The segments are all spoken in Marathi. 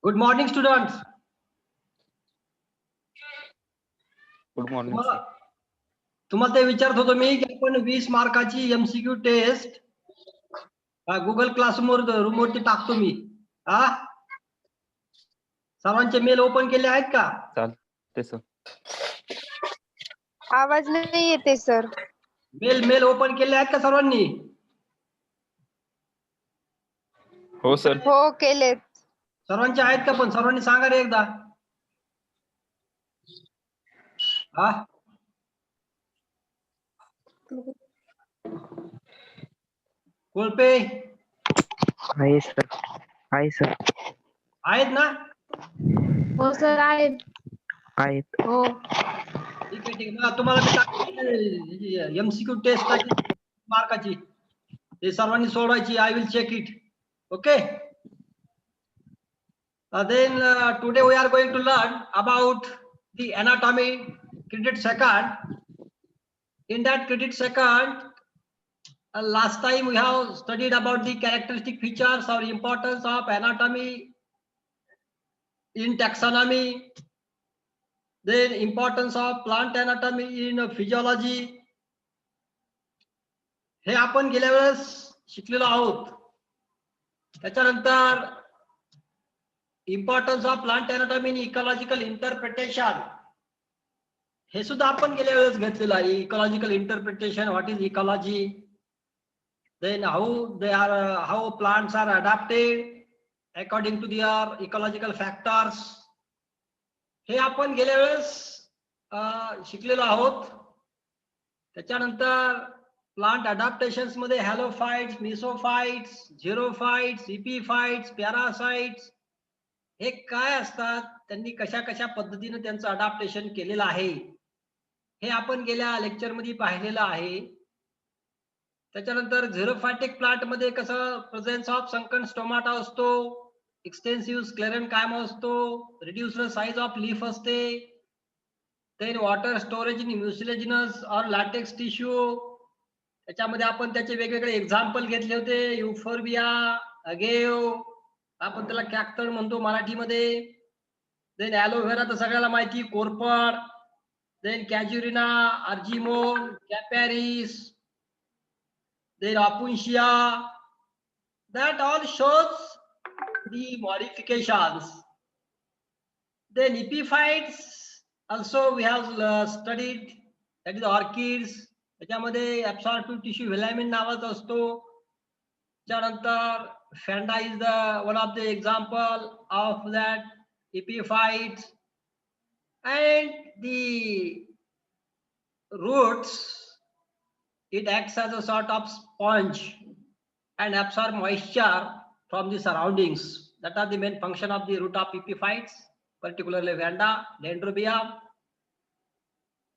Good morning students. Good morning तुम्हाला सर. तुम्हाला ते विचारत होतो मी की आपण 20 मार्काची एमसीक्यू टेस्ट गुगल क्लासरूम वरती टाकतो मी. हा, सर्वांचे मेल ओपन केले आहेत का? चालते सर. आवाज नाही येते सर. मेल ओपन केले आहेत का सर्वांनी? हो सर. हो केलेत. सर्वांचे आहेत का? पण सर्वांनी सांगा रे एकदा. हा, कोळपे आहे सर. आहे सर. आहेत ना? हो सर आहेत. आहेत. हो ठीक आहे. मग तुम्हाला मी टाकतो एमसीक्यू टेस्ट मार्काची, ते सर्वांनी सोडवायची. I will check it. Okay. Then today we are going to learn about the anatomy credit second. In that credit second, last time we have studied about the characteristic features or importance of anatomy in taxonomy, then importance of plant anatomy in physiology. हे आपण गेल्या वेळेस शिकलेलो आहोत. त्याच्यानंतर importance of plant anatomy in ecological interpretation हे सुद्धा आपण गेल्या वेळेस घेतलेलं आहे. Ecological interpretation, what is ecology, then how plants are adapted according to their ecological factors, हे आपण गेल्या वेळेस शिकलेलो आहोत. त्याच्यानंतर प्लांट अडॅप्टेशन्स मध्ये हॅलोफाइट्स, मिसोफाइट्स, झिरोफाइट्स, इपिफाइट्स, पॅरासाइट्स हे काय असतात, त्यांनी कशा कशा पद्धतीने त्यांचं अडॅप्टेशन केलेलं आहे हे आपण गेल्या लेक्चर मध्ये पाहिलेलं आहे. त्याच्यानंतर झिरोफायटिक प्लांट मध्ये कसं प्रेझेन्स ऑफ संकन स्टोमाटा असतो, एक्सटेन्सिव्ह स्क्लेरनकायमा असतो, रिड्युस्ड साइज ऑफ लीफ असते, देन वॉटर स्टोरेज इन म्युसिलेजिनस और लॅटेक्स टिश्यू. त्याच्यामध्ये आपण त्याचे वेगवेगळे एक्झाम्पल घेतले होते. युफोर्बिया, अगेव, आपण त्याला कॅक्टन म्हणतो मराठीमध्ये. देन ॲलोव्हेरा तर सगळ्याला माहिती, कोरपड. Then casuarina, argemone, capparis, then opuntia. That all shows the modifications. Then epiphytes also we have studied, that is orchids. त्याच्यामध्ये absorptive tissue filament नावाचा असतो. त्यानंतर फॅन्डा is the one of the example of that epiphytes. And the roots, it acts as a sort of sponge and absorb moisture from the surroundings. That are the main function of the root of epiphytes, particularly Vanda, Dendrobium.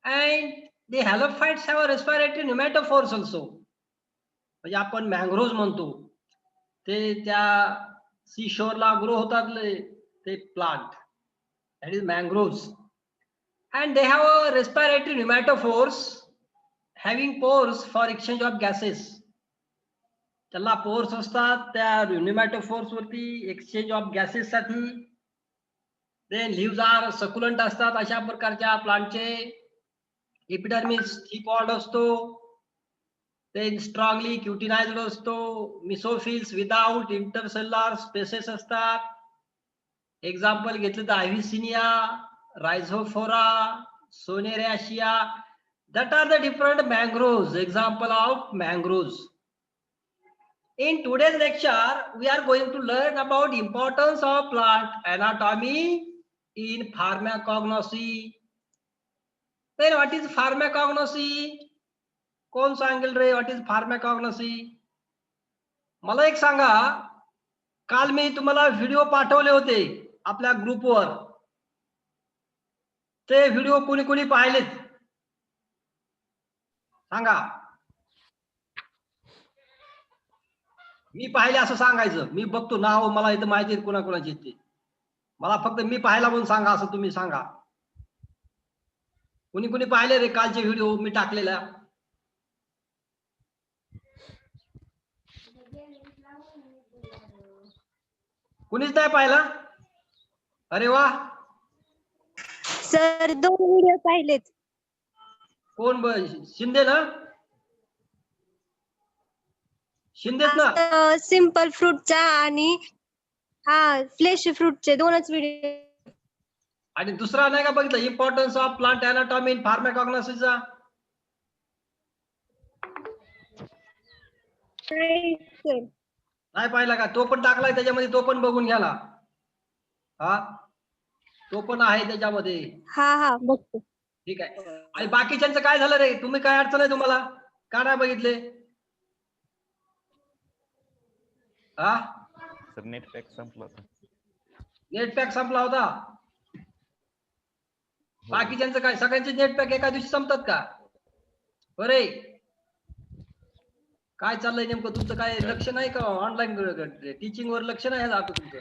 And the halophytes have a respiratory pneumatophores also. म्हणजे आपण मँग्रोव्ह म्हणतो ते त्या सी शोरला ग्रो होतात ते plant, that is mangroves. And they have a respiratory pneumatophores having pores for exchange of gases. त्याला पोर्स असतात त्या न्यूमॅटोफोर्स वरती एक्सचेंज ऑफ गॅसेस साठी. देन लिव्हज आर सकुलंट असतात अशा प्रकारच्या प्लांटचे. एपिडर्मिस थिक वॉल्ड असतो. देन स्ट्रॉंगली क्युटिनाइज्ड असतो. मिसोफिल्स विदाउट इंटरसेल्युलर स्पेसेस असतात. एक्झाम्पल घेतलं तर Avicennia, Rhizophora, Sonneratia. That are the different mangroves, example of mangroves. In today's lecture, we are going to learn about importance of plant anatomy in pharmacognosy. Then what is pharmacognosy? कोण सांगेल रे what is pharmacognosy? मला एक सांगा, काल मी तुम्हाला व्हिडिओ पाठवले होते आपल्या ग्रुपवर, ते व्हिडिओ कोणी कोणी पाहिलेत सांगा. मी पाहिले असं सांगायचं. मी बघतो नाव, मला इथं माहिती आहे कोणाकोणाची ते, मला फक्त मी पाहायला म्हणून सांगा असं तुम्ही सांगा. कोणी कोणी पाहिले रे कालचे व्हिडिओ मी टाकलेला? कुणीच नाही पाहिला? अरे वा, सर 2 व्हिडिओ पाहिलेत. कोण शिंदे ना? शिंदेच ना? सिम्पल फ्रूटचा आणि फ्लेश फ्रूटचे 2च व्हिडिओ. आणि दुसरा नाही का बघितलं, importance of plant anatomy in फार्माकॉग्नॉसिसचा? नाही सर. नाही पाहिला का? तो पण टाकलाय त्याच्यामध्ये, तो पण बघून घ्याला. हा, तो पण आहे त्याच्यामध्ये. हा बघतो. ठीक आहे. आणि बाकीच्यांचं काय झालं रे? तुम्ही काय अडचण आहे तुम्हाला? का नाही बघितले? हा, सर नेट पॅक संपला होता. नेट पॅक संपला होता. बाकीच्यांचं काय? सगळ्यांचे नेट पॅक एका दिवशी संपतात का? बरे, काय चाललंय नेमकं तुमचं? काय लक्ष नाही का ऑनलाईन टीचिंग वर? लक्ष नाही आहे आता तुमचं?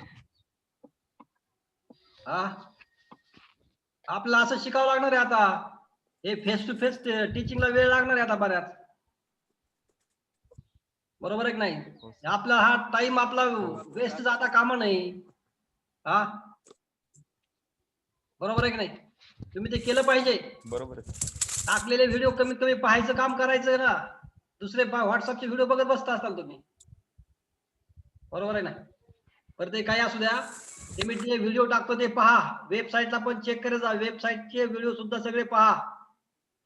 हा, आपल्याला असं शिकावं लागणार आहे आता. हे फेस टू फेस टीचिंगला वेळ लागणार आहे आता बऱ्याच. बरोबर आहे की नाही? आपला हा टाइम आपला वेस्ट जाता कामा नाही. हा, बरोबर आहे की नाही? तुम्ही ते केलं पाहिजे. बरोबर आहे. टाकलेले व्हिडिओ कमीत कमी पाहायचं काम करायचं ना. दुसरे व्हॉट्सअपचे व्हिडिओ बघत बसता असाल तुम्ही. बरोबर आहे ना? बरं, ते काही असू द्या. ते मी जे व्हिडिओ टाकतो ते पहा. वेबसाईटला पण चेक करत जा. वेबसाईटचे व्हिडिओ सुद्धा सगळे पहा.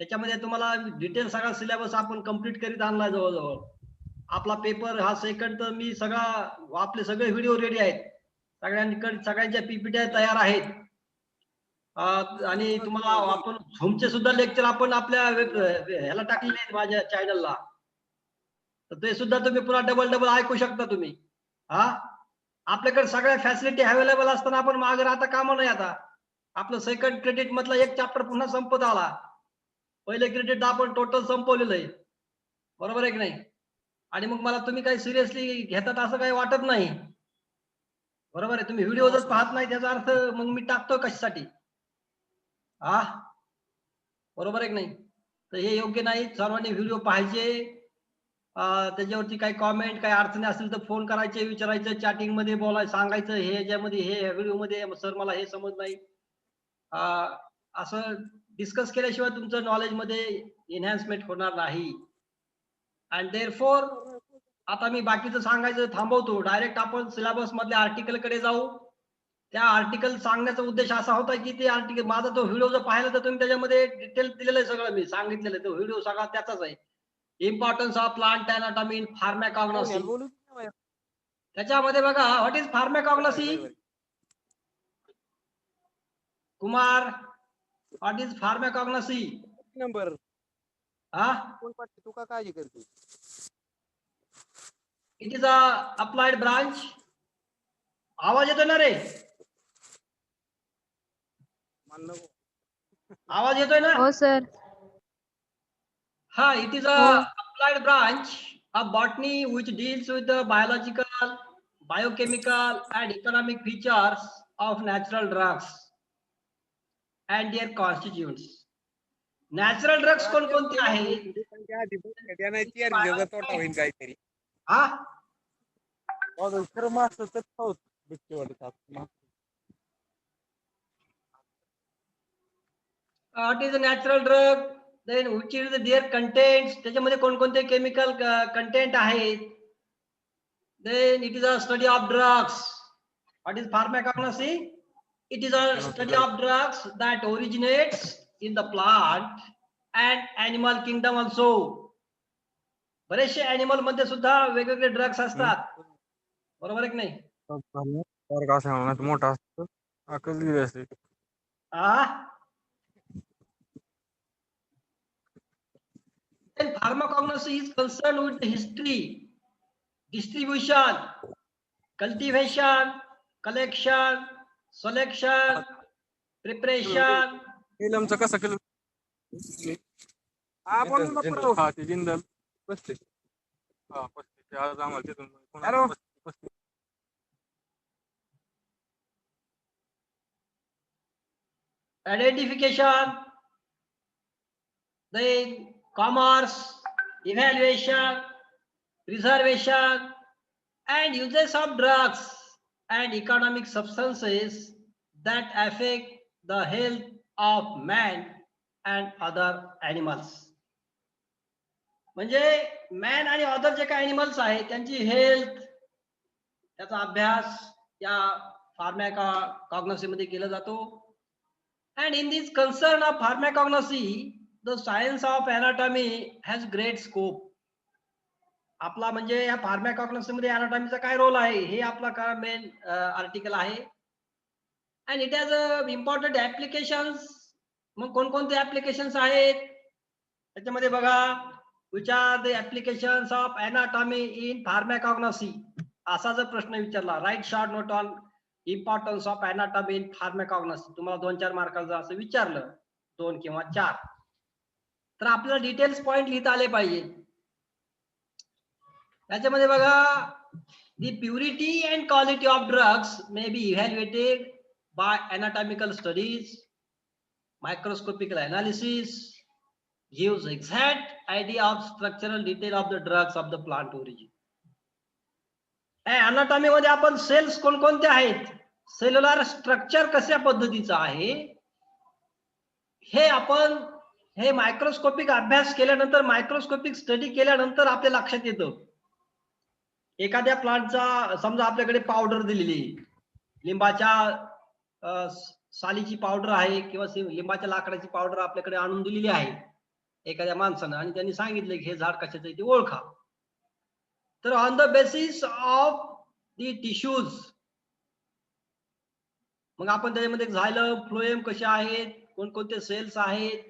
त्याच्यामध्ये तुम्हाला डिटेल सगळा सिलेबस आपण कम्प्लीट करीत आणलाय जवळजवळ. आपला पेपर हा सेकंड तर मी सगळा, आपले सगळे व्हिडिओ रेडी आहेत. सगळ्यांच्या पीपीटी तयार आहेत. आणि तुम्हाला आपण झूमचे सुद्धा लेक्चर आपण आपल्या ह्याला टाकलेले आहेत माझ्या चॅनलला. तर ते सुद्धा तुम्ही पुन्हा डबल ऐकू शकता तुम्ही. हा, आपल्याकडे सगळ्या फॅसिलिटी अवेलेबल असताना आपण मागे राहता कामा नाही. आता आपलं सेकंड क्रेडिट मधला एक चॅप्टर पुन्हा संपत आला. पहिले क्रेडिट आपण टोटल संपवलेलं आहे. बरोबर आहे की नाही? आणि मग मला तुम्ही काही सिरियसली घेतात असं काही वाटत नाही. बरोबर आहे? तुम्ही व्हिडिओ जर पाहत नाही त्याचा अर्थ मग मी टाकतो कशासाठी? हा, बरोबर आहे की नाही? तर हे योग्य नाही. सर्वांनी व्हिडिओ पाहायचे. त्याच्यावरती काही कॉमेंट, काही अडचणी असतील तर फोन करायचे, विचारायचं, चॅटिंग मध्ये बोलायचं, सांगायचं हे याच्यामध्ये, हे व्हिडिओ मध्ये सर मला हे समज नाही. असं डिस्कस केल्याशिवाय तुमचं नॉलेज मध्ये एनहान्समेंट होणार नाही. अँड देअरफॉर आता मी बाकीचं सांगायचं थांबवतो. डायरेक्ट आपण सिलेबस मधल्या आर्टिकल कडे जाऊ. त्या आर्टिकल सांगण्याचा उद्देश असा होता की ते आर्टिकल, माझा तो व्हिडिओ जर पाहिला तर तुम्ही त्याच्यामध्ये डिटेल दिलेलं आहे सगळं, मी सांगितलेलं आहे. तो व्हिडिओ सगळा त्याचाच आहे. Importance of plant anatomy in pharmacognosy. त्याच्यामध्ये बघा, what is pharmacognosy? Kumar, what is pharmacognosy? Number हा, कोण पाठते तू का काळजी करते? It is a applied branch. आवाज येतो ना रे? मान नको. आवाज येतोय ना? हो सर. हा, it is a हो. applied branch of botany which deals with the biological, biochemical and economic features of natural drugs and their constituents. Natural drugs कोणकोणते आहेत? त्याचा तोटा होईल काहीतरी. हा, खरं मास्टर तर खाऊच बिस्की वाटत. what is a natural drug? Then which is their contents? त्याच्यामध्ये कोणकोणते केमिकल कंटेंट आहेत? Then it is a study of drugs. What is pharmacognosy? It is a study of drugs that originates in the plant and animal kingdom also. बरेचसे एनिमल मध्ये सुद्धा वेगवेगळे ड्रग्स असतात. बरोबर आहे की नाही? मोठा असतो असते. Then pharmacognosy is concerned with the history, distribution, cultivation, collection, selection, preparation. फिल्मचं कसं केलं? आपण हा ते जिंदल 35. हा 35 आज आम्हाला तिथून hello 35. Identification, then commerce, evaluation, preservation, and uses of drugs and economic substances that affect the health of man and other animals. म्हणजे मॅन आणि अदर जे काही अॅनिमल्स आहेत त्यांची हेल्थ, त्याचा अभ्यास या फार्मॅकॉग्नॉसी मध्ये केला जातो. And in this concern of pharmacognosy, the science of anatomy has great scope. आपला म्हणजे या फार्मॅकॉग्नॉसी मध्ये अॅनाटॉमीचा काय रोल आहे हे आपला का मेन आर्टिकल आहे. And it has important applications. मग कोणकोणते ऍप्लिकेशन्स आहेत त्याच्यामध्ये बघा. which are the applications of anatomy in pharmacognosy, असा जर प्रश्न विचारला, write short note on importance of anatomy in pharmacognosy, तुम्हाला 2-4 मार्काचं असं विचारलं, 2 किंवा 4, तर आपल्याला डिटेल्स पॉइंट लिहिता आले पाहिजे. त्याच्यामध्ये बघा, the purity and quality of drugs may be evaluated by anatomical studies. Microscopic analysis gives exact idea of structural detail of the drugs of the plant origin. Anatomy मध्ये आपण सेल्स कोणकोणते आहेत, सेल्युलर स्ट्रक्चर कशा पद्धतीचं आहे, हे आपण हे मायक्रोस्कोपिक अभ्यास केल्यानंतर, मायक्रोस्कोपिक स्टडी केल्यानंतर आपल्या लक्षात येतं. एखाद्या प्लांटचा समजा आपल्याकडे पावडर दिलेली, लिंबाच्या सालीची पावडर आहे किंवा लिंबाच्या लाकडाची पावडर आपल्याकडे आणून दिलेली आहे एखाद्या माणसानं, आणि त्यांनी सांगितलं की हे झाड कशाचं आहे ते ओळखा. तर on the basis of the tissues, मग आपण त्याच्यामध्ये झायलम, फ्लोएम कशा आहेत, कोणकोणते सेल्स आहेत,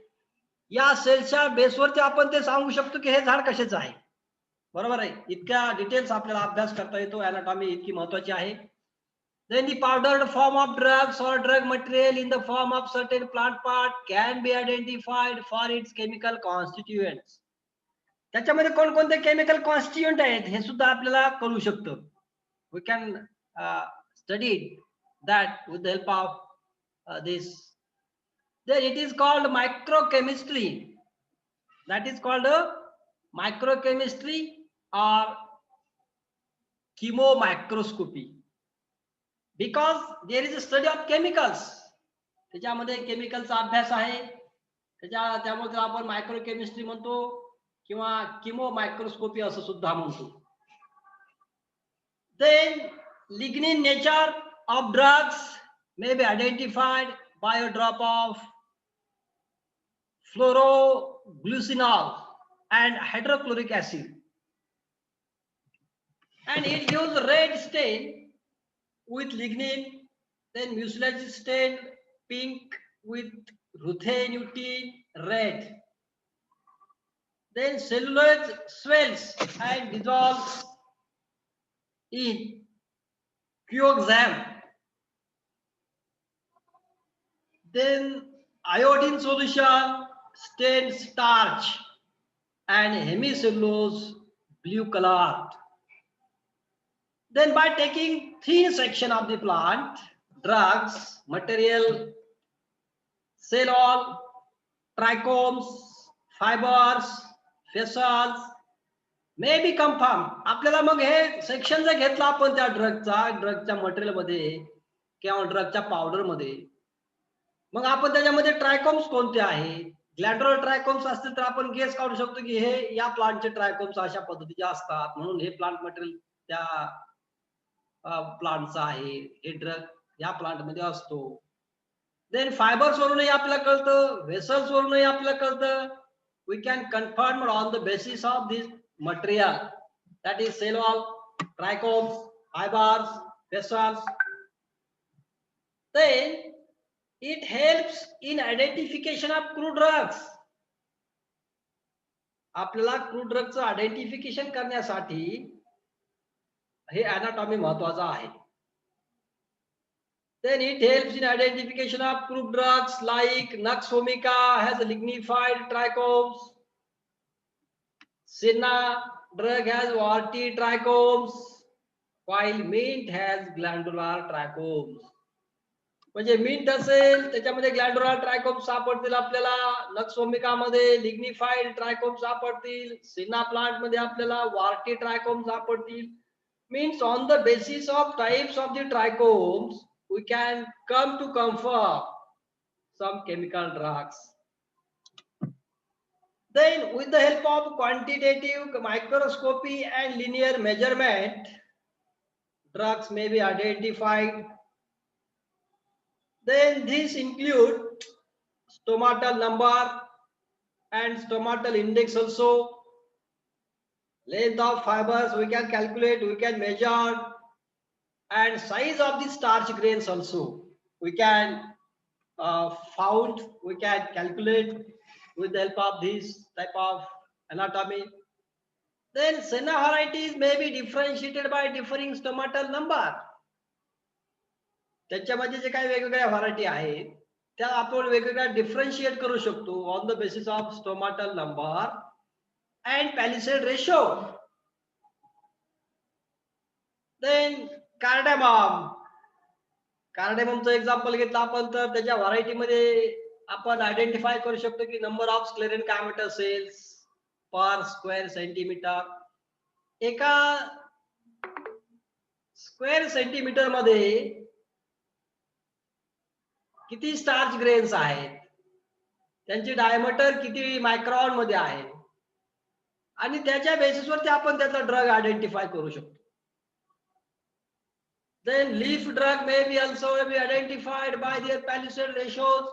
या सेल्सच्या बेसवरती आपण ते सांगू शकतो की हे झाड कशाचं आहे. बरोबर आहे. इतक्या डिटेल्स आपल्याला अभ्यास करता येतो. अनाटॉमी इतकी महत्वाची आहे. Then the powdered form of drugs or drug material in the form of certain plant part can be identified for its chemical constituents. त्याच्यामध्ये कोणकोणते केमिकल कॉन्स्टिट्यूएंट आहेत हे सुद्धा आपल्याला कळू शकतं. We can study that with the help of this. Then it is called microchemistry. That is called microchemistry or chemomicroscopy. Because there is a study of chemicals. त्याच्यामध्ये केमिकलचा अभ्यास आहे, त्यामुळे आपण मायक्रोकेमिस्ट्री म्हणतो किंवा किमो मायक्रोस्कोपी असं सुद्धा म्हणतो. Then lignin nature of drugs may be identified by a drop of fluoroglucinol and hydrochloric acid, and it gives red stain with lignin, then mucilage stain pink with ruthenium red. Then cellulose swells and dissolves in quioxam. Then iodine solution stains starch and hemicellulose blue colored. Then by taking thin section of the plant, drugs, material, cell wall, trichomes, fibers, fascials may be confirmed. आपल्याला मग हे सेक्शन जर घेतला आपण त्या ड्रगच्या मटेरियल मध्ये किंवा ड्रगच्या पावडर मध्ये, मग आपण त्याच्यामध्ये ट्रायकोम्स कोणते आहेत, ग्लॅन्डुलर ट्रायकोम्स असतील तर आपण गेस काढू शकतो की हे या प्लांटचे ट्रायकोम्स अशा पद्धतीचे असतात, म्हणून हे प्लांट मटेरियल त्या प्लांटचा आहे, हे ड्रग या प्लांट मध्ये असतो. देन फायबर्स वरूनही आपल्याला कळतं, व्हेसल्स वरूनही आपल्याला कळतं. We can confirm on the basis of this material, that is cell wall, trichomes, fibres, vessels. Then it helps in identification of crude drugs. आपल्याला क्रूड ड्रगचं आयडेंटिफिकेशन करण्यासाठी हे अनाटॉमी महत्वाचा आहे. Then it helps in identification of crude drugs like Nux vomica has lignified trichomes, Senna drug has warty trichomes, while mint has glandular trichomes. म्हणजे मिंट असेल त्याच्यामध्ये ग्लॅन्डुलर ट्रायकोम्स सापडतील आपल्याला, नक्स vomica मध्ये लिग्निफाईड ट्रायकोम्स सापडतील, सिन्ना प्लांट मध्ये आपल्याला वार्टी ट्रायकोम्स सापडतील. Means on the basis of types of the trichomes we can come to confirm some chemical drugs. Then with the help of quantitative microscopy and linear measurement, drugs may be identified. Then these include stomatal number and stomatal index also. Length of fibers we can calculate, we can measure, and size of the starch grains also we can found, we can calculate with the help of this type of anatomy. Then Senna varieties may be differentiated by differing stomatal number. त्याच्यामध्ये जे काही वेगवेगळ्या व्हरायटी आहेत त्या आपण वेगवेगळ्या डिफरन्शिएट करू शकतो on the basis of stomatal number and palisade ratio. Then कार्डेममचं एक्झाम्पल घेतलं आपण तर त्याच्या व्हरायटीमध्ये आपण आयडेंटिफाय करू शकतो की number of sclerenchymatous cells per square centimetre. एका स्क्वेअर सेंटीमीटर मध्ये किती स्टार्च ग्रेन्स आहेत, त्यांची डायमीटर किती मायक्रॉन मध्ये आहे आणि त्याच्या बेसिसवरती आपण त्याचा ड्रग आयडेंटिफाय करू शकतो. Then leaf drug may be also be identified by their palisade ratios.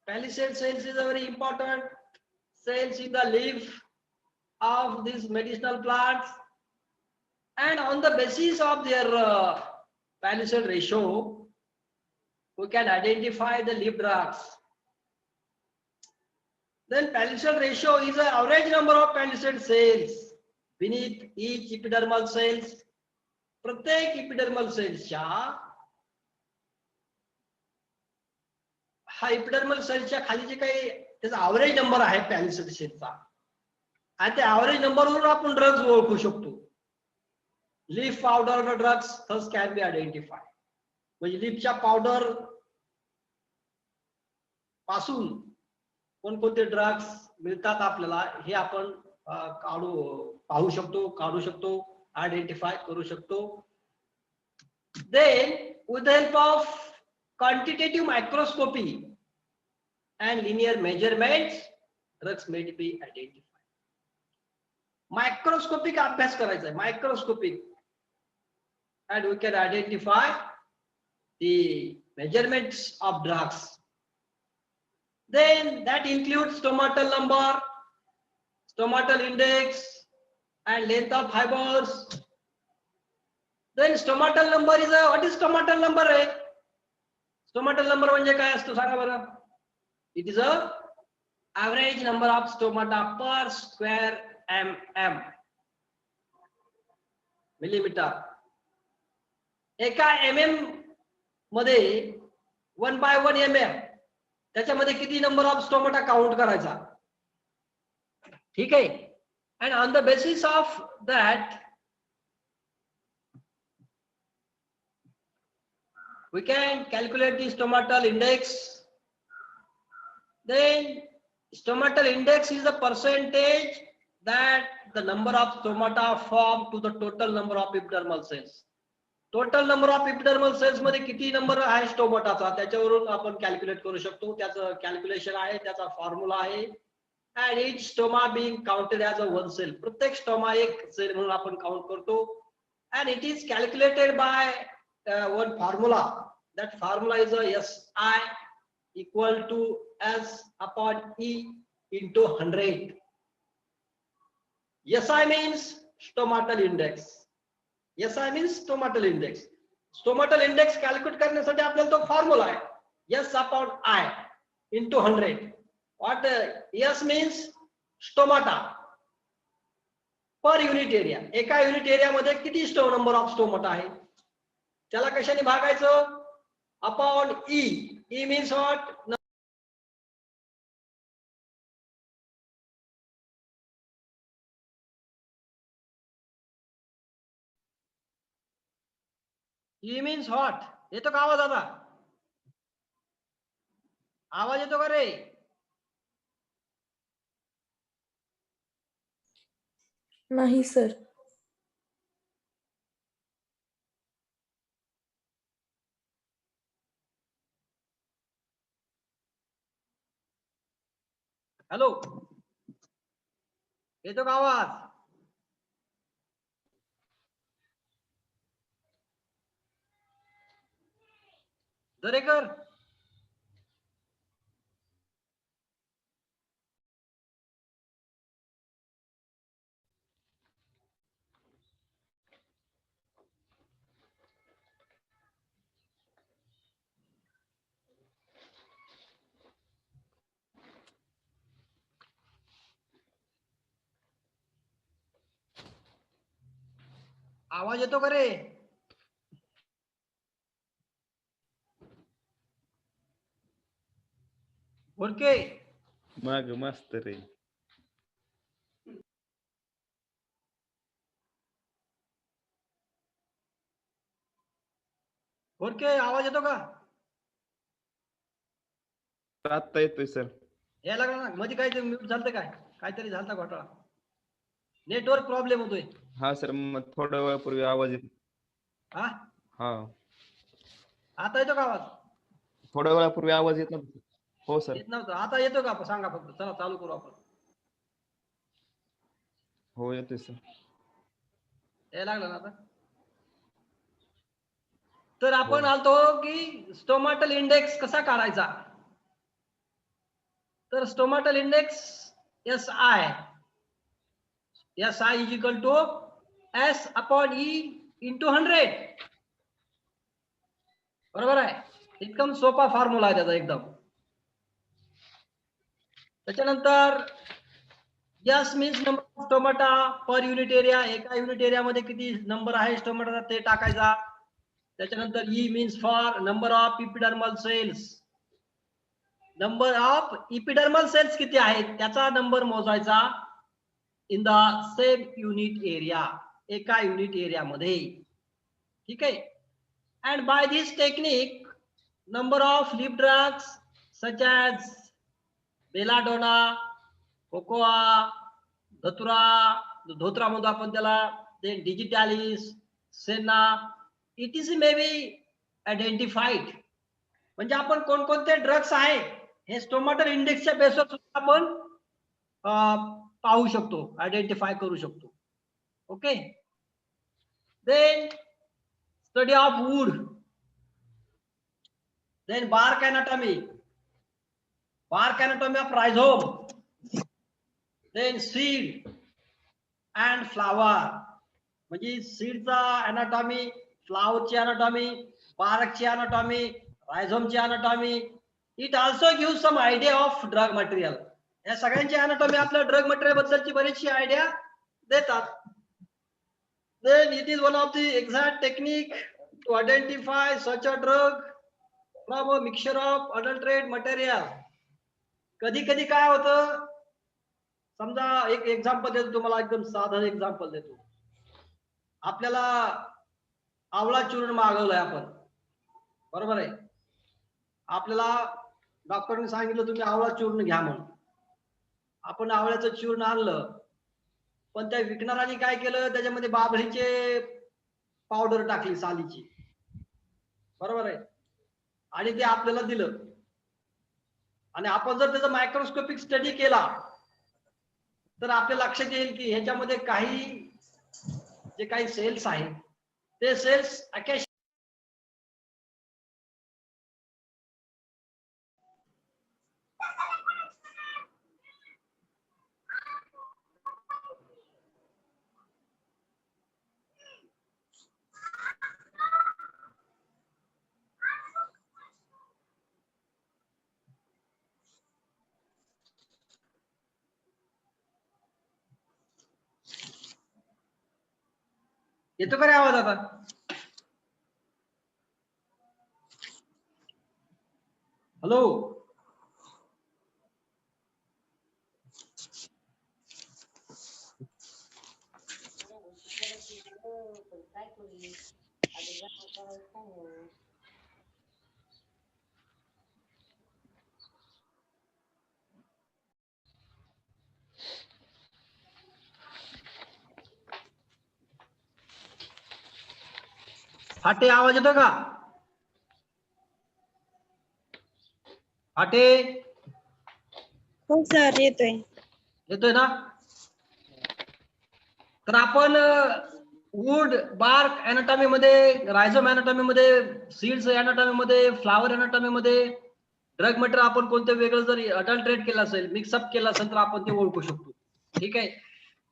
Palisade cells is a very important cells in the leaf of these medicinal plants, and on the basis of their palisade ratio we can identify the leaf drugs. Then palisade ratio is the average number of palisade cells beneath each epidermal cells. प्रत्येक इपिडर्मल सेल्सच्या हा इपिडर्मल सेल्सच्या खाली जे काही त्याचा ॲव्हरेज नंबर आहे पॅलिसेड सेलचा आणि त्या ॲव्हरेज नंबरवरून आपण ड्रग्ज ओळखू शकतो. Leaf powder drugs thus can be identify. म्हणजे लीफच्या पावडर पासून कोणकोणते ड्रग्स मिळतात आपल्याला हे आपण पाहू शकतो, काढू शकतो, आयडेंटिफाय करू शकतो. Then with the help of quantitative microscopy and linear measurements drugs may be identified. Microscopic अभ्यास करायचा आहे, microscopic, and we can identify the measurements of drugs. Then that includes stomatal number, stomatal index and length of fibers. Then stomatal number is what is stomatal number आहे? Stomatal number म्हणजे काय असतो सांगा बरं? It is a average number of stomata per square mm millimeter. एका mm मध्ये 1/1 mm त्याच्यामध्ये किती नंबर ऑफ स्टोमाटा काउंट करायचा, ठीक आहे. And on the basis of that we can calculate the stomatal index. Then stomatal index is the percentage that the number of stomata form to the total number of epidermal cells. Total number of epidermal cells मध्ये किती नंबर आहे स्टोमाटाचा त्याच्यावरून आपण कॅल्क्युलेट करू शकतो. त्याचं कॅल्क्युलेशन आहे, त्याचा फॉर्म्युला आहे. And each stoma being counted as a one cell. प्रत्येक स्टोमा एक सेल म्हणून आपण काउंट करतो. And it is calculated by one formula. That formula is a SI equal to S upon E into 100. SI means stomatal index. SI means stomatal index. Stomatal index calculate करण्यासाठी आपल्याला तो फॉर्म्युला आहे S upon I into 100. What S means stomata per unit area. एका युनिट एरिया मध्ये किती नंबर ऑफ स्टोमाटा आहे त्याला कशाने भागायचं? Upon E. E means what? E means what? येतो का आवाज आता? आवाज येतो का रे? नाही सर. हॅलो, येतो का आवाज? दरेकर, आवाज येतो का रे? ओके, माग मस्त रे. ओके, आवाज येतो का? आता येतोय सर. यायला लागला ना? मध्ये काहीतरी म्यूट झालं काय? काहीतरी झालता घोटाळा. नेटवर्क प्रॉब्लेम होतोय. हा सर, मग थोड्या वेळापूर्वी आवाज येत. हा, हा, आता येतो का आवाज? थोड्या वेळापूर्वी आवाज येत नव्हता. हो सर. येत नव्हतं, आता येतो का? सांगा फक्त. चला चालू करू आपण. हो येतोय सर. यायला लागलं ना आता? तर आपण हो. आलतो की स्टोमॅटल इंडेक्स कसा काढायचा. तर stomatal index SI is equal to S/E into 100. बरोबर आहे. एकदम सोपा फॉर्म्युला आहे त्याचा एकदम. त्याच्यानंतर S means number of stomata per unit area. एका युनिट एरियामध्ये किती नंबर आहे टोमॅटोचा ते टाकायचा. त्याच्यानंतर E means for number of epidermal cells. Number of epidermal cells किती आहेत त्याचा नंबर मोजायचा in the same unit area, एका युनिट एरियामध्ये. ठीक आहे. And by this technique number of leaf drugs such as belladonna, cocoa, धोत्रा म्हणतो आपण त्याला, then digitalis, senna, ETC may बी आयडेंटिफाईड. म्हणजे आपण कोणकोणते ड्रग्स आहे हे स्टोमॅटल इंडेक्सच्या बेसवर सुद्धा आपण पाहू शकतो, आयडेंटिफाय करू शकतो. Okay. Then study of wood, then bark anatomy of rhizome, then seed and flower. म्हणजे सीडचा अनाटॉमी, फ्लावरची अनाटॉमी, बार्कची अनाटॉमी, रायझोमची anatomy. It also give some idea of drug material. या सगळ्यांची अनाटॉमी आपल्या ड्रग मटेरियल बद्दलची बरीचशी आयडिया देतात. Then it is one of the exact technique to identify such a drug from a mixture of adulterate material. कधी कधी काय होतं, समजा एक एक्झाम्पल देतो तुम्हाला, एकदम साधं एक्झाम्पल देतो. आपल्याला आवळा चूर्ण मागवलंय आपण, बरोबर आहे. आपल्याला डॉक्टरने सांगितलं तुम्ही आवळा चूर्ण घ्या म्हणून. आपण आवळ्याचं चूर्ण आणलं, पण त्या विकणाऱ्याने काय केलं, त्याच्यामध्ये बाभळीचे पावडर टाकली सालीची, बरोबर आहे, आणि ते आपल्याला दिलं. आणि आपण जर त्याचा मायक्रोस्कोपिक स्टडी केला तर आपल्या लक्षात येईल की ह्याच्यामध्ये काही जे काही सेल्स आहेत ते सेल्स येतो का रे आवाज आता? हॅलो, फाटे आवाज येतो का? फाटे, हो सर येतोय. येतोय ना? तर आपण वूड बार्क अॅनाटॉमी मध्ये, रायझोम अॅनाटॉमी मध्ये, सीड्स अॅनाटॉमी मध्ये, फ्लावर अॅनाटॉमी मध्ये ड्रग मटेरियल आपण कोणतं वेगळं जर अडल्ट्रेट केलं असेल, मिक्सअप केलं असेल तर आपण ते ओळखू शकतो. ठीक आहे.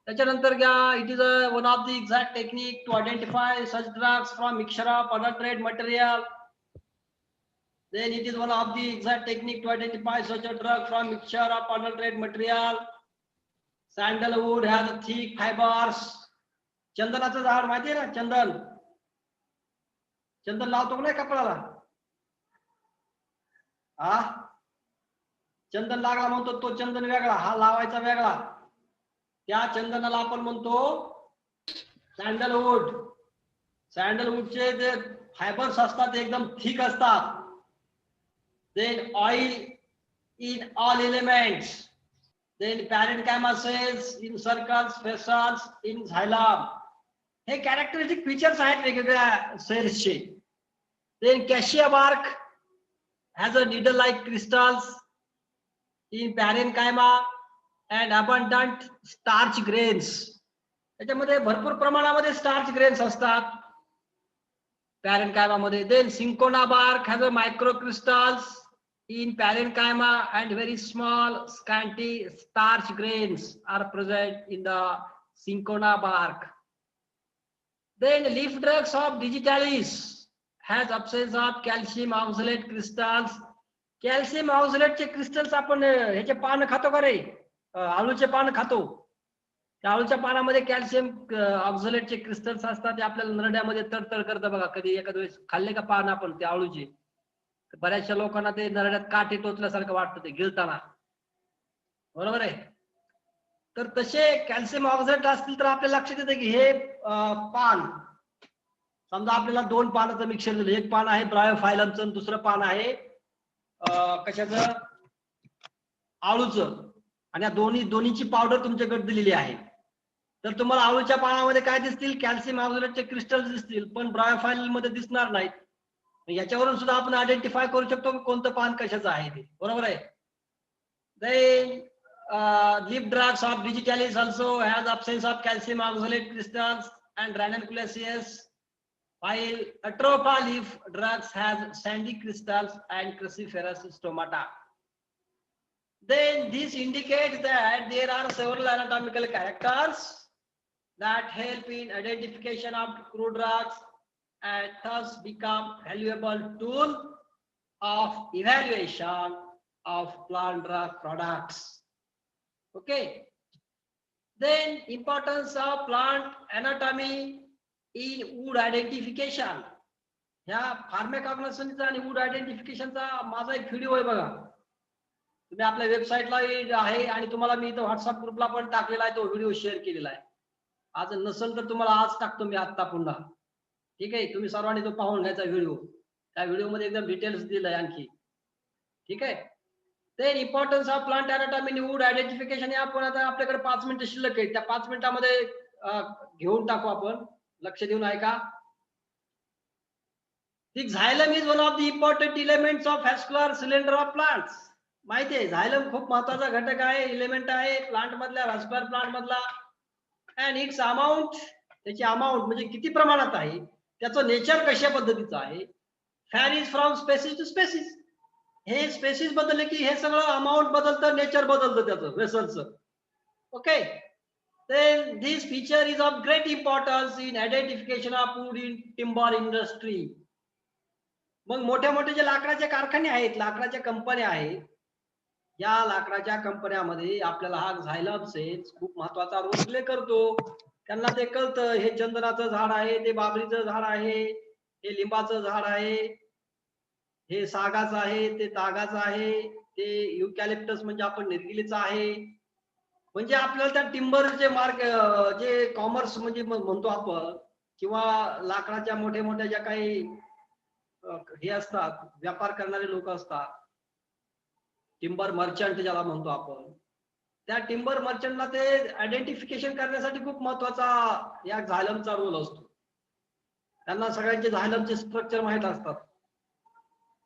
त्याच्यानंतर घ्या, it is one of the exact technique to identify such drugs from mixture of adulterate material. Then it is one of the exact technique to identify such a drug from mixture of adulterate material. Sandalwood has thick fibers. चंदनाचं झाड माहिती आहे ना? चंदन, चंदन लावतो का नाही कपड्याला? हा, चंदन लागला म्हणतो तो चंदन वेगळा, हा लावायचा वेगळा. त्या चंदनाला आपण म्हणतो सॅन्डलवूड. सॅन्डलवूडचे जे फायबर्स असतात ते एकदम थिक असतात. Then oil in all elements. Then parenchyma cells in circles, facets in xylem. हे कॅरेक्टरिस्टिक फीचर्स आहेत वेगवेगळ्या सेल्सचे. Then cassia bark has a needle-like crystals in parenchyma and abundant starch grains. त्याच्यामध्ये भरपूर प्रमाणामध्ये स्टार्च ग्रेन्स असतात parenchyma मध्ये. Then cinchona bark has a microcrystals in parenchyma and very small scanty starch grains are present in the cinchona bark. Then leaf drugs of digitalis has absence of calcium oxalate crystals. Calcium ऑक्झलेटचे क्रिस्टल्स आपण ह्याचे पान खातो का रे? आळूचे पान खातो. त्या आळूच्या पानामध्ये कॅल्शियम ऑक्झलेटचे क्रिस्टल्स असतात. ते आपल्याला नरड्यामध्ये तडतड करतं बघा. कधी एखाद्या वेळेस खाल्ले का पान आपण ते आळूचे? बऱ्याचशा लोकांना ते नरड्यात काटे टोचल्यासारखं वाटतं ते गिळताना, बरोबर आहे. तर तसे कॅल्शियम ऑक्झलेट असतील तर आपल्याला लक्षात येतं की हे पान, समजा आपल्याला 2 पानाचं मिक्सर दिलं. एक पान आहे ब्रायोफायलमचं, दुसरं पान आहे कशाचं? आळूचं. आणि या दोन्हीची पावडर तुमच्याकडे दिलेली आहे. तर तुम्हाला आळूच्या पानामध्ये काय दिसतील? कॅल्शियम ऑक्झलेटचे क्रिस्टल्स दिसतील, पण ब्रायोफाइल मध्ये दिसणार नाहीत. याच्यावरून सुद्धा आपण आयडेंटिफाय करू शकतो की कोणतं पान कशाचं आहे ते, बरोबर आहे. Leaf drugs of digitalis also has absence of calcium oxalate crystals and ranunculus, while atropa leaf drugs has sandy crystals and cruciferous stomata. Then this indicates that there are several anatomical characters that help in identification of crude drugs and thus become valuable tool of evaluation of plant drug products. Okay. Then importance of plant anatomy in wood identification. ह्या फार्माकॉग्निशनचा आणि वूड आयडेंटिफिकेशनचा माझा एक व्हिडिओ आहे बघा. तुम्ही आपल्या वेबसाईटला आहे आणि तुम्हाला मी इथं व्हॉट्सअप ग्रुपला पण टाकलेला आहे, तो व्हिडिओ शेअर केलेला आहे. आज नसेल तर तुम्हाला आज टाकतो मी आत्ता पुन्हा. ठीक आहे. तुम्ही सर्वांनी तो पाहून घ्यायचा व्हिडिओ. त्या व्हिडिओ मध्ये एकदम डिटेल्स दिलंय आणखी. ठीक आहे. Then importance of plant anatomy in wood identification हे आपण आता आपल्याकडे 5 मिनिटं शिल्लक आहेत. त्या 5 मिनिटांमध्ये घेऊन टाकू आपण. लक्ष देऊन ऐका. The xylem is one of the important elements of vascular cylinder of plants. माहिती आहे, झायलम खूप महत्वाचा घटक आहे, एलिमेंट आहे प्लांट मधल्या, व्हॅस्क्युलर प्लांट मधला. अँड इट्स अमाऊंट, त्याची अमाऊंट म्हणजे किती प्रमाणात आहे, त्याचं नेचर कशा पद्धतीचं आहे, varies from species to species. हे स्पेसिस बदलले की हे सगळं अमाऊंट बदलतं, नेचर बदलतं त्याचं वेसलचं. Okay. Then this feature is of great importance in identification of wood in timber industry. मग मोठ्या मोठे जे लाकडाचे कारखाने आहेत, लाकडाच्या कंपन्या आहेत, या लाकडाच्या कंपन्यामध्ये आपल्याला हा झायलम सेल्स खूप महत्वाचा रोल प्ले करतो. त्यांना ते कळतं हे चंदनाचं झाड आहे, ते बाबरीचं झाड आहे, हे लिंबाचं झाड आहे, हे सागाचं आहे, ते तागाचं आहे, ते युकॅलिप्टस म्हणजे आपण निर्गिलीचं आहे. म्हणजे आपल्याला त्या टिंबरचे जे कॉमर्स म्हणजे म्हणतो आपण, किंवा लाकडाच्या मोठ्या मोठ्या ज्या काही हे असतात, व्यापार करणारे लोक असतात, टिंबर मर्चंट ज्याला म्हणतो आपण, त्या टिंबर मर्चंटला ते आयडेंटिफिकेशन करण्यासाठी खूप महत्वाचा या झायलमचा रोल असतो. त्यांना सगळ्यांचे झायलमचे स्ट्रक्चर माहित असतात,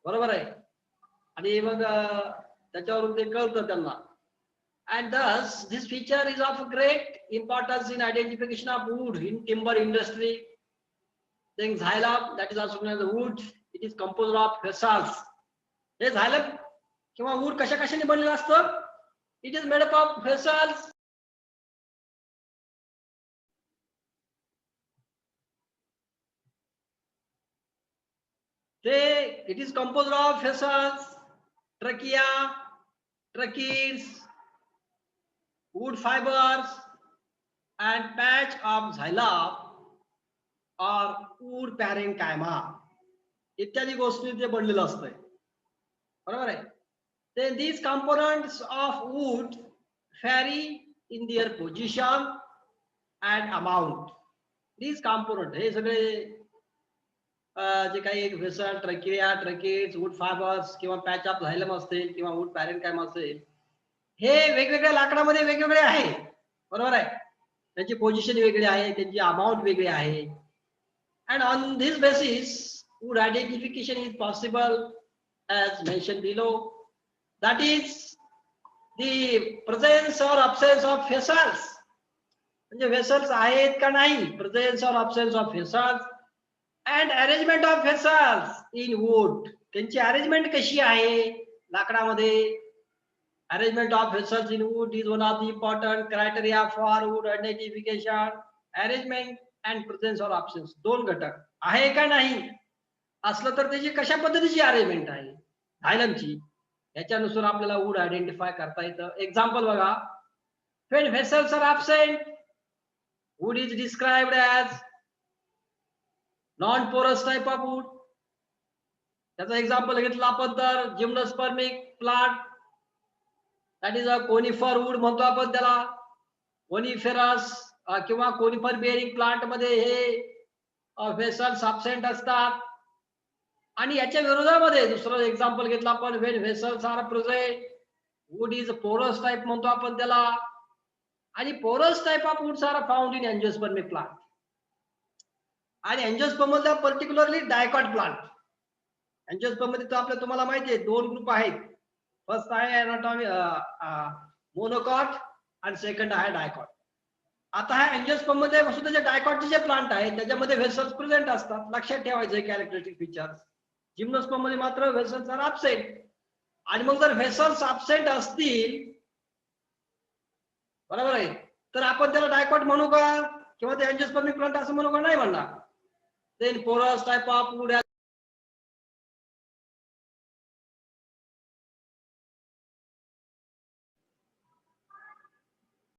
बरोबर आहे. आणि मग त्याच्यावरून ते कळतं त्यांना And thus this feature is of great importance in identification of wood in timber industry. Then xylem, that is also known as the wood, it is composed of vessels. हे xylem किंवा wood कशा कशाने बनलेलं असतं? It is made up of vessels. It is composed of vessels, trachea, tracheids, wood fibers, and patch of xylem or wood parenchyma इत्यादी गोष्टी ते बनलेलं असतंय. बरोबर आहे. Then these components of wood vary in their position and amount. These components हे सगळे जे काही एक व्हेसल, ट्रकिया, ट्रकिड्स, वूड फायबर्स किंवा पॅच ऑफ झायलम असतील किंवा वूड पॅरेन्काइमा असेल, हे वेगवेगळ्या लाकडामध्ये वेगवेगळे आहे. बरोबर आहे. त्यांची पोझिशन वेगळी आहे, त्यांची अमाउंट वेगळी आहे. And on this basis, wood identification is possible as mentioned below. That is the presence or absence of vessels. म्हणजे vessels आहेत का नाही, presence or absence of vessels. And arrangement of vessels in wood. त्यांची अरेंजमेंट कशी आहे लाकडामध्ये. Arrangement of vessels in wood is one of the important criteria for wood identification. Arrangement and presence or absence दोन घटक आहे का नाही असलं तर त्याची कशा पद्धतीची अरेंजमेंट आहे झायलमची याच्यानुसार आपल्याला वूड आयडेंटिफाय करता येतं. एक्झाम्पल बघा. When vessels are absent, wood is described as non-porous type of wood. त्याचा एक्झाम्पल घेतला आपण तर gymnospermic plant, that is a conifer wood म्हणतो आपण त्याला. कोनिफेरस किंवा कोनिफर बेअरिंग प्लांट मध्ये हे व्हेसल्स अब्सेंट असतात. आणि याच्या विरोधामध्ये दुसरं एक्झाम्पल घेतलं आपण. When vessels are present, wood is porous type म्हणतो आपण त्याला. आणि porous type of woods are found in angiospermic plant. आणि एंजियोस्पर्म मध्ये पर्टिक्युलरली डायकॉट प्लांट. एंजियोस्पर्म मध्ये आपल्याला तुम्हाला माहिती आहे दोन ग्रुप आहेत. फर्स्ट आहे एनाटॉमी मोनोकॉट आणि सेकंड आहे डायकॉट. आता हा एंजियोस्पर्म मध्ये सुद्धा जे डायकॉटचे जे प्लांट आहेत त्याच्यामध्ये व्हेसल्स प्रेझेंट असतात. लक्षात ठेवायचं हे कॅरेक्टरिस्टिक फीचर्स. जिम्नोस्पर्म मध्ये मात्र व्हेसल्स आर अब्सेंट. आणि मग जर व्हेसल्स अब्सेंट असतील, बरोबर आहे, तर आपण त्याला डायकॉट म्हणू का किंवा ते एंजियोस्पर्मिक प्लांट असं म्हणू का? नाही म्हणणार. देन पोरस टाइप ऑफ वूड